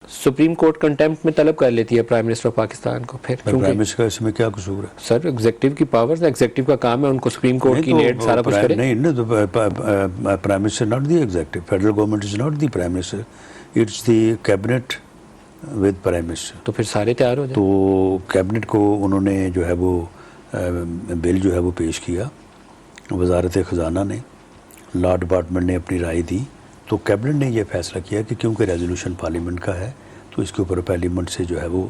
Supreme court contempt में तलब कर लेती है प्राइम मिनिस्टर ऑफ पाकिस्तान को, फिर प्राइम मिनिस्टर का इसमें क्या कसूर है? सर एग्जीक्यूटिव की पावर्स, एग्जीक्यूटिव का काम है उनको सुप्रीम कोर्ट की नेट सारा कुछ करे। नहीं ना, तो prime minister not the executive, federal government is not the prime minister, it's the cabinet with prime minister. तो फिर सारे तैयार हो जाए। तो कैबिनेट को उन्होंने जो है वो बिल जो है वो पेश किया, वजारत ख़जाना ने, लॉ डिपार्टमेंट ने अपनी राय दी, तो कैबिनेट ने ये फैसला किया कि क्योंकि रेजोल्यूशन पार्लियामेंट का है तो इसके ऊपर पार्लियामेंट से जो है वो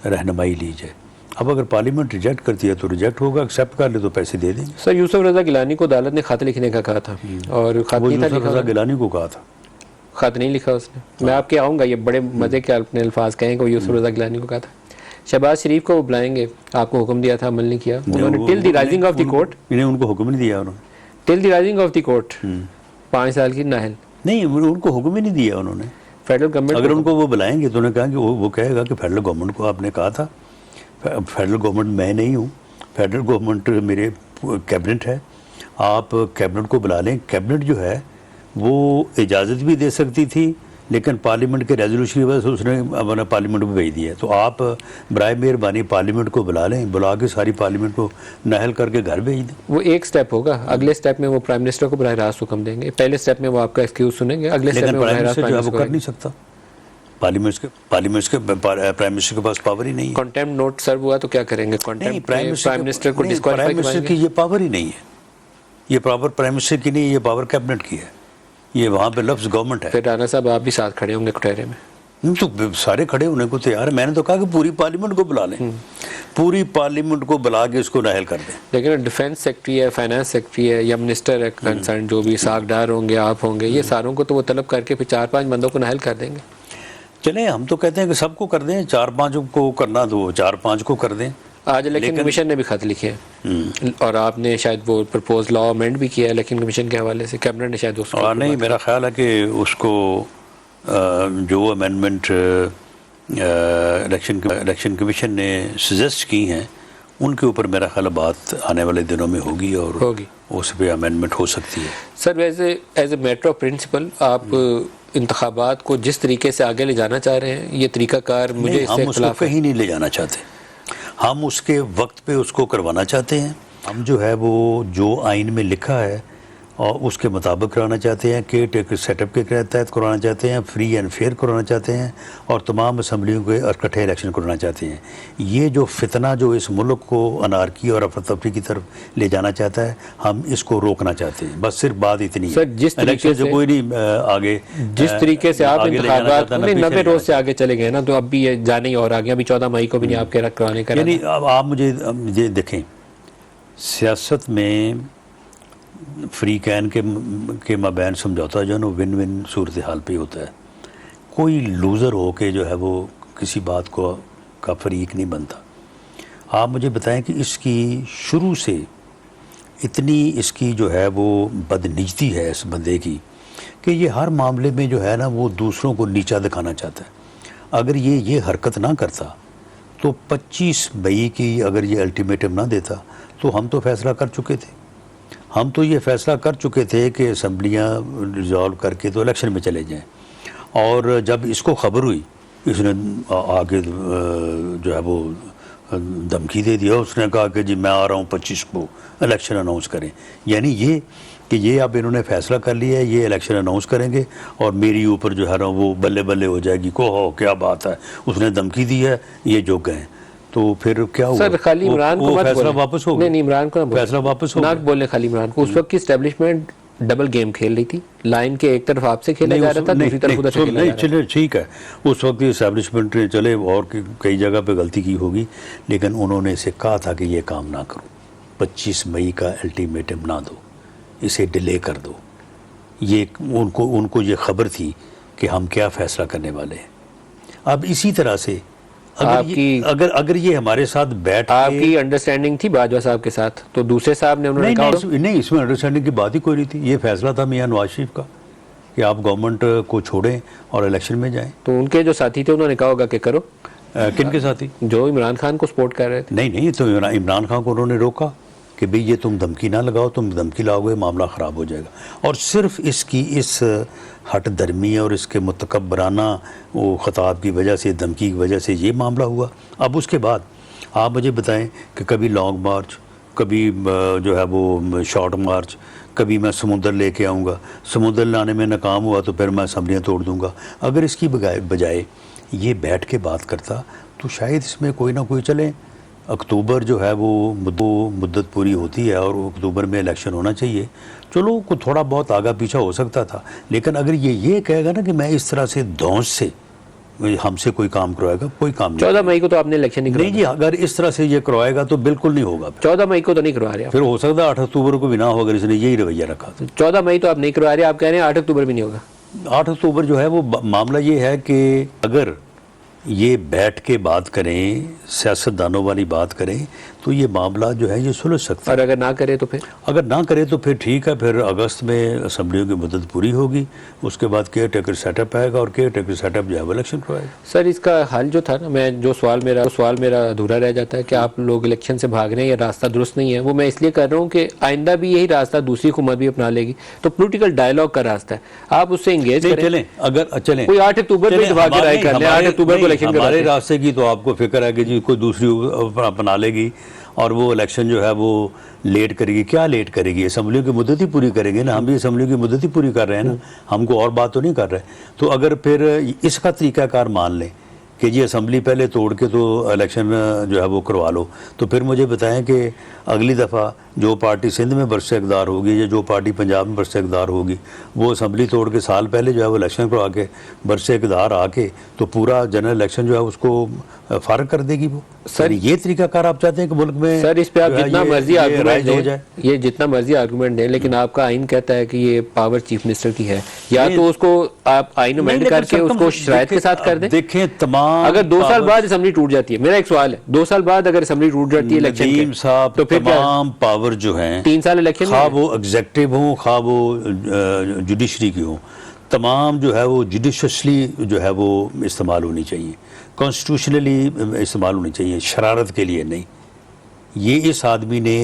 रहनुमाई ली जाए। अब अगर पार्लियामेंट रिजेक्ट करती है तो रिजेक्ट होगा, एक्सेप्ट कर ले तो पैसे दे देंगे। सर यूसुफ रजा गिलानी को अदालत ने खत लिखने का कहा था और खत वो नहीं था यूसुफ लिखा, रजा गिलानी को कहा था, खत नहीं लिखा उसने। मैं आपके आऊँगा, ये बड़े मज़े के अपने अल्फाज कहें कि यूसुफ रजा गिलानी को कहा था। शहबाज शरीफ को वो बुलाएंगे, आपको हुक्म दिया था, अमल नहीं किया उन्होंने। Till the rising of the court, इन्हें उनको हुक्म नहीं दिया उन्होंने। Till the rising of the court 5 साल की नाहल नहीं, उनको हुक्म ही नहीं दिया उन्होंने। फेडरल गवर्नमेंट अगर उनको वो बुलाएंगे तो उन्होंने कहा कि वो कहेगा कि फेडरल गवर्नमेंट को आपने कहा था, फेडरल गवर्नमेंट मैं नहीं हूँ, फेडरल गवर्नमेंट मेरे कैबिनेट है, आप कैबिनेट को बुला लें। कैबिनेट जो है वो इजाज़त भी दे सकती थी, लेकिन पार्लियामेंट के रेजोल्यूशन की वजह से उसने अपना पार्लियामेंट में भेज दिया। तो आप बराए मेहरबानी पार्लियामेंट को बुला लें, बुला के सारी पार्लियामेंट को नाहल करके घर भेज दें। वो एक स्टेप होगा, अगले स्टेप में वो प्राइम मिनिस्टर को बराह रास्त हुक्म देंगे। पहले स्टेप में वो आपका एक्सक्यूज सुनेंगे, अगले स्टेप में प्राइम मिनिस्टर जो है वो कर नहीं सकता। पार्लियामेंट के प्राइम मिनिस्टर के पास पावर ही नहीं है। कंटेम्प्ट नोट सर्व हुआ तो क्या करेंगे? कंटेम्प्ट प्राइम मिनिस्टर को डिस्क्वालीफाई प्राइम मिनिस्टर की ये पावर ही नहीं है, ये पावर प्राइम मिनिस्टर की नहीं, ये पावर कैबिनेट की है, ये वहाँ पे लफ्ज़ गवर्नमेंट है। फिर राना साहब आप भी साथ खड़े होंगे कुटेरे में? तो सारे खड़े होने को तैयार है। मैंने तो कहा कि पूरी पार्लियामेंट को बुला लें, पूरी पार्लियामेंट को बुला के इसको नाहल कर दें। लेकिन डिफेंस सेक्रेटरी है, फाइनेंस सेक्रेटरी है या मिनिस्टर है कंसर्न, जो भी सागदार होंगे, आप होंगे, ये सारों को तो वो तलब करके फिर 4-5 बंदों को नाहल कर देंगे। चलें, हम तो कहते हैं कि सबको कर दें, 4-5 को करना दो, 4-5 को कर दें। आज इलेक्शन कमीशन ने भी खत लिखे हैं और आपने शायद वो प्रपोज लॉ अमेंड भी किया है इलेक्शन कमीशन के हवाले से, कैबिनेट ने शायद उसको नहीं, मेरा ख्याल है कि उसको जो अमेंडमेंट इलेक्शन कमीशन ने सजेस्ट की हैं उनके ऊपर मेरा ख्याल बात आने वाले दिनों में होगी और उस पर अमेंडमेंट हो सकती है। Sir as a matter of principle आप इंतखाबात को जिस तरीके से आगे ले जाना चाह रहे हैं, ये तरीकाकार मुझे इससे हम उसको कहीं नहीं ले जाना चाहते, हम उसके वक्त पे उसको करवाना चाहते हैं। हम जो है वो जो आइन में लिखा है और उसके मुताबिक कराना चाहते हैं, केयर टेकर सेटअप के तहत कराना चाहते हैं, फ्री एंड फेयर कराना चाहते हैं और तमाम असम्बलियों के इकट्ठे इलेक्शन कराना चाहते हैं। ये जो फितना जो इस मुल्क को अनारकी और अफरा-तफरी की तरफ ले जाना चाहता है, हम इसको रोकना चाहते हैं। बस सिर्फ बात इतनी है, जिस तरीके से कोई नहीं आगे, जिस तरीके से आप इंतखाबात 90 रोज से आगे चले गए ना, तो अब भी ये जाने ही और आगे, अभी 14 मई को भी नहीं आपके कराने का। यानी अब आप मुझे देखें, सियासत में फ्री कैन के माबैन समझौता जो है ना विन विन सूरत हाल पे होता है। कोई लूज़र हो के जो है वो किसी बात को का फरीक नहीं बनता। आप मुझे बताएं कि इसकी शुरू से इतनी इसकी जो है वो बदनिजती है इस बंदे की कि ये हर मामले में जो है ना वो दूसरों को नीचा दिखाना चाहता है। अगर ये हरकत ना करता तो 25 मई की अगर ये अल्टीमेटम ना देता तो हम तो फैसला कर चुके थे। हम तो ये फैसला कर चुके थे कि असम्बलियाँ रिजॉल्व करके तो इलेक्शन में चले जाएं। और जब इसको खबर हुई, इसने आगे जो है वो धमकी दे दिया, उसने कहा कि जी मैं आ रहा हूँ 25 को इलेक्शन अनाउंस करें। यानी ये कि ये अब इन्होंने फैसला कर लिया है, ये इलेक्शन अनाउंस करेंगे और मेरी ऊपर जो है ना वो बल्ले बल्ले हो जाएगी, को हो क्या बात है, उसने धमकी दी है, ये जो गए। तो फिर क्या हुआ? सर खाली इमरान को मत फैसला वापस हो गया। नहीं, इमरान को फैसला वापस हो ना बोले खाली इमरान को। उस वक्त की एस्टेब्लिशमेंट डबल गेम खेल रही थी, लाइन के एक तरफ आपसे खेला जा रहा था, दूसरी तरफ उधर से खेला जा रहा था। चलिए ठीक है, उस वक्त की एस्टेब्लिशमेंट ने चले और कई जगह पे गलती की होगी, लेकिन उन्होंने इसे कहा था कि ये काम ना करो, 25 मई का अल्टीमेटम ना दो, इसे डिले कर दो। ये उनको ये खबर थी कि हम क्या फैसला करने वाले हैं। अब इसी तरह से अगर ये हमारे साथ बैठ आपकी अंडरस्टैंडिंग थी बाजवा साहब के साथ, तो दूसरे साहब ने उन्होंने कहा नहीं, इसमें अंडरस्टैंडिंग की बात ही कोई नहीं थी। ये फैसला था मियां नवाज शरीफ का कि आप गवर्नमेंट को छोड़ें और इलेक्शन में जाएं। तो उनके जो साथी थे उन्होंने कहा होगा कि करो। किन के साथी? जो इमरान खान को सपोर्ट कर रहे थे। नहीं, तो इमरान खान को उन्होंने रोका कि भाई ये तुम धमकी ना लगाओ, तुम धमकी लाओगे मामला ख़राब हो जाएगा। और सिर्फ इसकी इस हट दर्मी और इसके मुतकब्बराना वो ख़ताब की वजह से, धमकी की वजह से ये मामला हुआ। अब उसके बाद आप मुझे बताएं कि कभी लॉन्ग मार्च, कभी जो है वो शॉर्ट मार्च, कभी मैं समुंदर लेके आऊँगा, समुंदर लाने में नाकाम हुआ तो फिर मैं असम्बलियाँ तोड़ दूँगा। अगर इसकी बजाय ये बैठ के बात करता तो शायद इसमें कोई ना कोई चले। अक्टूबर जो है वो मुद्दत पूरी होती है और अक्टूबर में इलेक्शन होना चाहिए, चलो को थोड़ा बहुत आगा पीछा हो सकता था। लेकिन अगर ये कहेगा ना कि मैं इस तरह से धौंस से हमसे कोई काम करवाएगा, कोई काम नहीं। 14 मई को तो आपने इलेक्शन नहीं जी, अगर इस तरह से ये करवाएगा तो बिल्कुल नहीं होगा। 14 मई को तो नहीं करवा रहे, फिर हो सकता है 8 अक्टूबर को भी ना हो, अगर इसने यही रवैया रखा तो। 14 मई तो आप नहीं करवा रहे, आप कह रहे हैं 8 अक्टूबर भी नहीं होगा। 8 अक्टूबर जो है वो मामला ये है कि अगर ये बैठ के बात करें, सियासतदानों वाली बात करें, तो ये मामला जो है ये सुलझ सकता है। और अगर ना करे तो फिर? अगर ना करे तो फिर ठीक है, फिर अगस्त में असम्बलियों की मुद्दत पूरी होगी, उसके बाद केयर टेकर सेटअप आएगा और केयर टेकर सेटअप जो है वो इलेक्शन करवाएगा। सर इसका हल जो था ना, मैं जो सवाल मेरा अधूरा रह जाता है कि आप लोग इलेक्शन से भाग रहे हैं, ये रास्ता दुरुस्त नहीं है। वो मैं इसलिए कर रहा हूँ कि आइंदा भी यही रास्ता दूसरी हुकूमत भी अपना लेगी, तो पोलिटिकल डायलॉग का रास्ता है, आप उससे एंगेज करें। चलें, अगर चलें कोई 8 अक्टूबर में दबा के राय कर ले, 8 अक्टूबर को इलेक्शन हमारे रास्ते की तो आपको फिक्र है कि जी कोई दूसरी अपना लेगी और वो इलेक्शन जो है वो लेट करेगी। क्या लेट करेगी? असम्बलियों की मुद्दत ही पूरी करेंगे ना, हम भी असम्बलियों की मुद्दत ही पूरी कर रहे हैं ना, हमको और बात तो नहीं कर रहे। तो अगर फिर इसका तरीक़ाकार मान लें कि जी असम्बली पहले तोड़ के तो इलेक्शन जो है वो करवा लो, तो फिर मुझे बताएं कि अगली दफ़ा जो पार्टी सिंध में बरसे इक़्तिदार होगी या जो पार्टी पंजाब में बरसे इक़्तिदार होगी, वो असम्बली तोड़ के साल पहले जो है वो इलेक्शन करवा के बरसे इक़्तिदार आके तो पूरा जनरल इलेक्शन जो है उसको फ़ारग कर देगी वो। सर ये तरीक़ाकार आप चाहते हैं कि मुल्क में? सर इस पे आप जितना मर्जी आर्गूमेंट हो जाए, ये जितना मर्जी आर्गूमेंट दें, लेकिन आपका आइन कहता है कि ये पावर चीफ मिनिस्टर की है, या तो उसको आप आइन अमेंड करके उसको शराइत के साथ कर दें। देखें तमाम, अगर 2 साल बाद असेंबली टूट जाती है, मेरा एक सवाल है, 2 साल बाद अगर असेंबली टूट जाती है इलेक्शन नदीम साहब, तो फिर तमाम पावर जो हैं 3 साल इलेक्शन, खा वो एग्जेक्टिव हो खा वो जुडिशरी की हो, तमाम जो है वो जुडिशली जो है वो इस्तेमाल होनी चाहिए, कॉन्स्टिट्यूशनली इस्तेमाल होनी चाहिए, शरारत के लिए नहीं। ये इस आदमी ने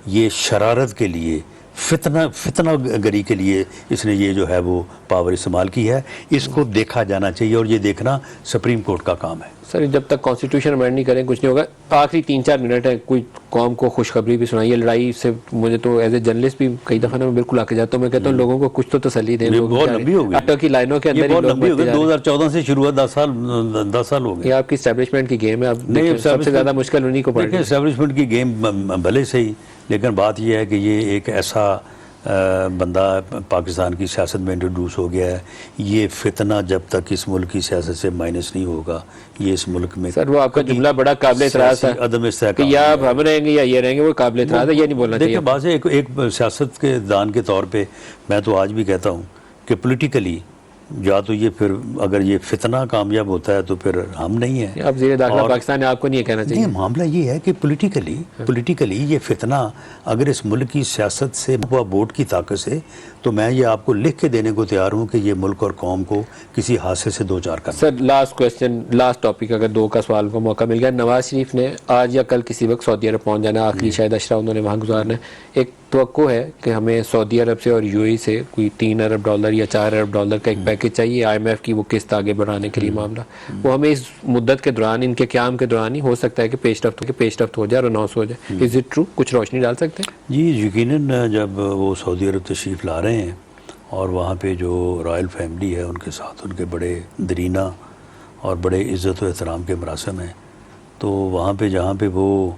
ये शरारत के लिए, फितना गरी के लिए इसने ये जो है वो पावर इस्तेमाल की है। इसको देखा जाना चाहिए और ये देखना सुप्रीम कोर्ट का काम है। सर जब तक कॉन्स्टिट्यूशन अमेंड नहीं करें कुछ नहीं होगा। आखिरी 3-4 मिनट है, कोई कौम को खुशखबरी भी सुनाइए। लड़ाई से मुझे तो एज ए जर्नलिस्ट भी कई दफ़ा ना मैं बिल्कुल आके जाता हूँ, मैं कहता हूँ लोगों को कुछ तो तसल्ली दें। बहुत लंबी हो गई, ऑटो की लाइनों के अंदर 2014 से शुरू हुआ, 10 साल हो गए। ये आपकी एस्टैब्लिशमेंट की गेम है, आप सबसे ज़्यादा मुश्किल उन्हीं को पड़ रही है। एस्टैब्लिशमेंट की गेम भले सही, लेकिन बात यह है कि ये एक ऐसा बंदा पाकिस्तान की सियासत में इंट्रोड्यूस हो गया है। ये फितना जब तक इस मुल्क की सियासत से माइनस नहीं होगा, ये इस मुल्क में। सर वो आपका जुमला बड़ा काबिल इतराज़ था, अदम कि या हम रहेंगे या ये रहेंगे, वो काबिल इतराज़ है, ये नहीं बोलना चाहिए। देखिए बात है, एक सियासत के दान के तौर पे मैं तो आज भी कहता हूँ कि पोलिटिकली या तो ये फिर अगर ये फितना कामयाब होता है तो फिर हम नहीं है। अब ज़ीरे दाखिला पाकिस्तान है, आपको नहीं कहना चाहिए। नहीं, मामला ये है कि पोलिटिकली ये फितना अगर इस मुल्क की सियासत से हुआ वोट की ताकत से, तो मैं ये आपको लिख के देने को तैयार हूँ कि ये मुल्क और कौम को किसी हादसे से दो चार करना। Sir last question, last topic, अगर 2 का सवाल को मौका मिल गया। नवाज शरीफ ने आज या कल किसी वक्त सऊदी अरब पहुँच जाना, आखिरी शायद अशरा उन्होंने वहाँ गुजारना है। एक तवक्को है कि हमें सऊदी अरब से और यूएई से कोई $3 अरब या $4 अरब का एक पैकेज चाहिए IMF की वो किस्त आगे बढ़ाने के लिए मामला। वो हमें इस मुद्दत के दौरान, इनके क़याम के दौरान ही हो सकता है कि पेशरफ्त हो जाए और अनाउंस हो जाए। Is it true? कुछ रोशनी डाल सकते हैं? जी यकीनन, जब वो सऊदी अरब तशरीफ़ ला रहे हैं और वहाँ पे जो रॉयल फैमिली है उनके साथ उनके बड़े दरीना और बड़े इज़्ज़त व एहतराम के मरासम हैं, तो वहाँ पे जहाँ पे वो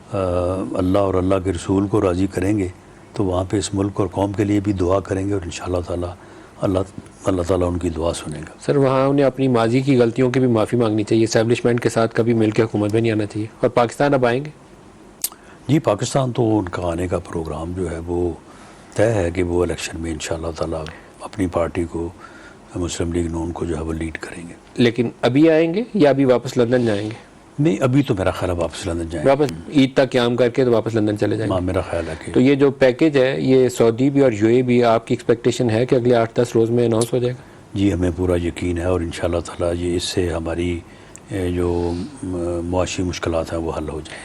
अल्लाह और अल्लाह के रसूल को राज़ी करेंगे, तो वहाँ पे इस मुल्क और कौम के लिए भी दुआ करेंगे और इंशाअल्लाह ताला अल्लाह ताला उनकी दुआ सुनेगा। सर वहाँ उन्हें अपनी माजी की गलतियों की भी माफ़ी मांगनी चाहिए, एस्टैब्लिशमेंट के साथ कभी मिलकर हुकूमत में नहीं आना चाहिए। और पाकिस्तान अब आएंगे? जी पाकिस्तान तो उनका आने का प्रोग्राम जो है वो तय है कि वो इलेक्शन में इंशाअल्लाह ताला अपनी पार्टी को, मुस्लिम लीग नून को जो है वो लीड करेंगे। लेकिन अभी आएंगे या अभी वापस लंदन जाएंगे? नहीं, अभी तो मेरा ख्याल है वापस लंदन जाएंगे, वापस ईद तक क़याम करके तो वापस लंदन चले जाएंगे। मेरा ख्याल है कि तो ये जो पैकेज है, ये सऊदी भी और यूएई भी, आपकी एक्सपेक्टेशन है कि अगले 8-10 रोज़ में अनाउंस हो जाएगा? जी हमें पूरा यकीन है और इंशाअल्लाह ताला ये इससे हमारी जो मुआशी मुश्किलात हैं वो हल हो जाए।